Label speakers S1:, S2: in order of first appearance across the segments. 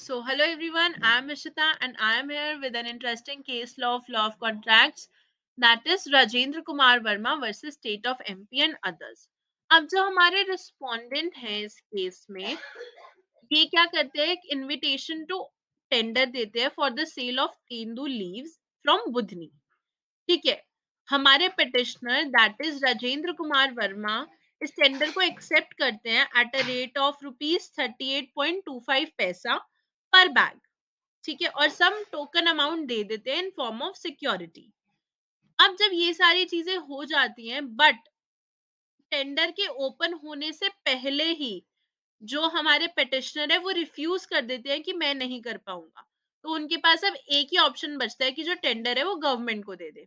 S1: Hello everyone, I am Ishita and I am here with an interesting case law of contracts, that is Rajendra Kumar Verma versus State of MP and others. अब जो हमारे respondent हैं इस case में, ये क्या करते हैं, एक इनविटेशन टू टेंडर देते हैं for the sale of tendu leaves from Budhni. ठीक है. हमारे petitioner that is Rajendra Kumar Verma इस टेंडर को एक्सेप्ट करते हैं एट अ रेट ऑफ ₹38.25 पर बैग. ठीक है. और सम टोकन अमाउंट दे देते हैं इन फॉर्म ऑफ सिक्योरिटी. अब जब ये सारी चीजें हो जाती हैं, बट टेंडर के ओपन होने से पहले ही जो हमारे पिटिशनर है वो रिफ्यूज कर देते हैं कि मैं नहीं कर पाऊंगा, तो उनके पास अब एक ही ऑप्शन बचता है कि जो टेंडर है वो गवर्नमेंट को दे दे.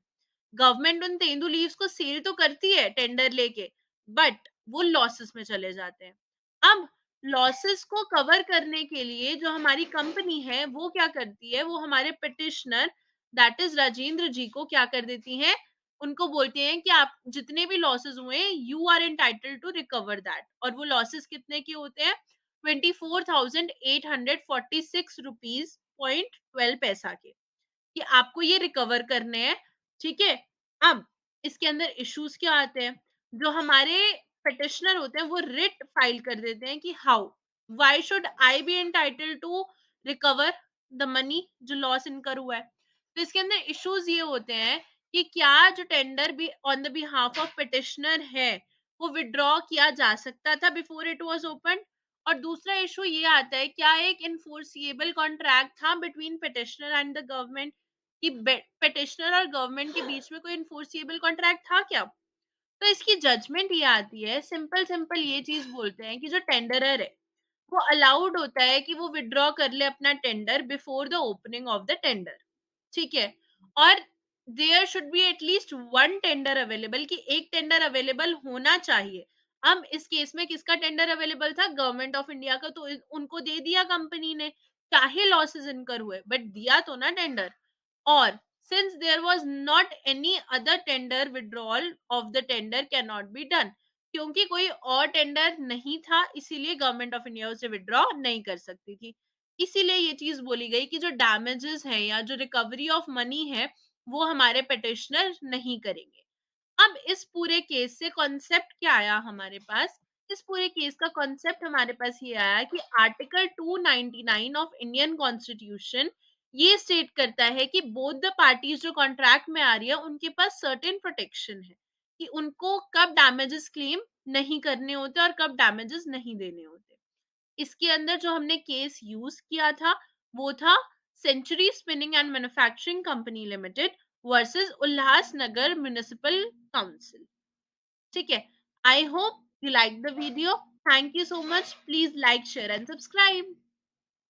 S1: गवर्नमेंट उन तेंदू लीव्स को सेल तो करती है टेंडर लेके, बट वो लॉसेस में चले जाते हैं. अब लॉसेस को कवर करने के लिए जो हमारी कंपनी है वो क्या करती है, वो हमारे पिटिशनर दैट इज राजेंद्र जी को क्या कर देती है, उनको बोलते हैं कि आप जितने भी लॉसेस हुए you are entitled to recover that. और वो लॉसेस कितने के होते हैं, 24,846 रुपीज पॉइंट 12 पैसा के, कि आपको ये रिकवर करने हैं. ठीक है. अब इसके अंदर इश्यूज क्या आते हैं, जो हमारे पिटिशनर होते हैं वो रिट फाइल कर देते हैं कि how why should I be entitled to recover the money जो लॉस इनकर हुआ है. तो इसके अंदर इश्यूज ये होते हैं कि क्या जो टेंडर भी on the behalf of petitioner है वो विड्रॉ किया जा सकता था बिफोर इट वाज ओपन. और दूसरा इशू ये आता है, क्या एक इनफोर्सिएबल कॉन्ट्रैक्ट था between petitioner and the government, कि पिटिशनर और गवर्नमेंट के बीच में कोई इन्फोर्सिएबल कॉन्ट्रैक्ट था क्या. तो इसकी जजमेंट ये आती है, सिंपल सिंपल ये चीज बोलते हैं कि जो टेंडरर है वो अलाउड होता है कि वो विड्रॉ कर ले अपना tender before the opening of the tender. ठीक है. और there should be at least one tender available, कि एक टेंडर अवेलेबल होना चाहिए. अब इस केस में किसका टेंडर अवेलेबल था, गवर्नमेंट ऑफ इंडिया का, तो उनको दे दिया कंपनी ने, चाहे लॉसेस इनकर हुए बट दिया तो ना tender. Or since there was not any other tender, withdrawal of the tender cannot be done. क्योंकि कोई और टेंडर नहीं था, इसीलिए गवर्नमेंट ऑफ इंडिया उसे विड्रॉ नहीं कर सकती थी. इसीलिए ये चीज बोली गई कि जो डैमेजेस हैं या जो रिकवरी ऑफ मनी है वो हमारे पिटिशनर नहीं करेंगे. अब इस पूरे केस से कॉन्सेप्ट क्या आया हमारे पास, इस पूरे केस का कॉन्सेप्ट हमारे पास ये आया कि आर्टिकल 299 ऑफ इंडियन कॉन्स्टिट्यूशन ये स्टेट करता है कि बोथ द पार्टीज जो कॉन्ट्रैक्ट में आ रही है उनके पास सर्टेन प्रोटेक्शन है, कि उनको कब डैमेजेस क्लेम नहीं करने होते और कब डैमेजेस नहीं देने होते. इसके अंदर जो हमने केस यूज किया था वो था century spinning and manufacturing company limited versus Ulhasnagar municipal council. ठीक है. I hope you like the video. Thank you so much. Please like share and subscribe.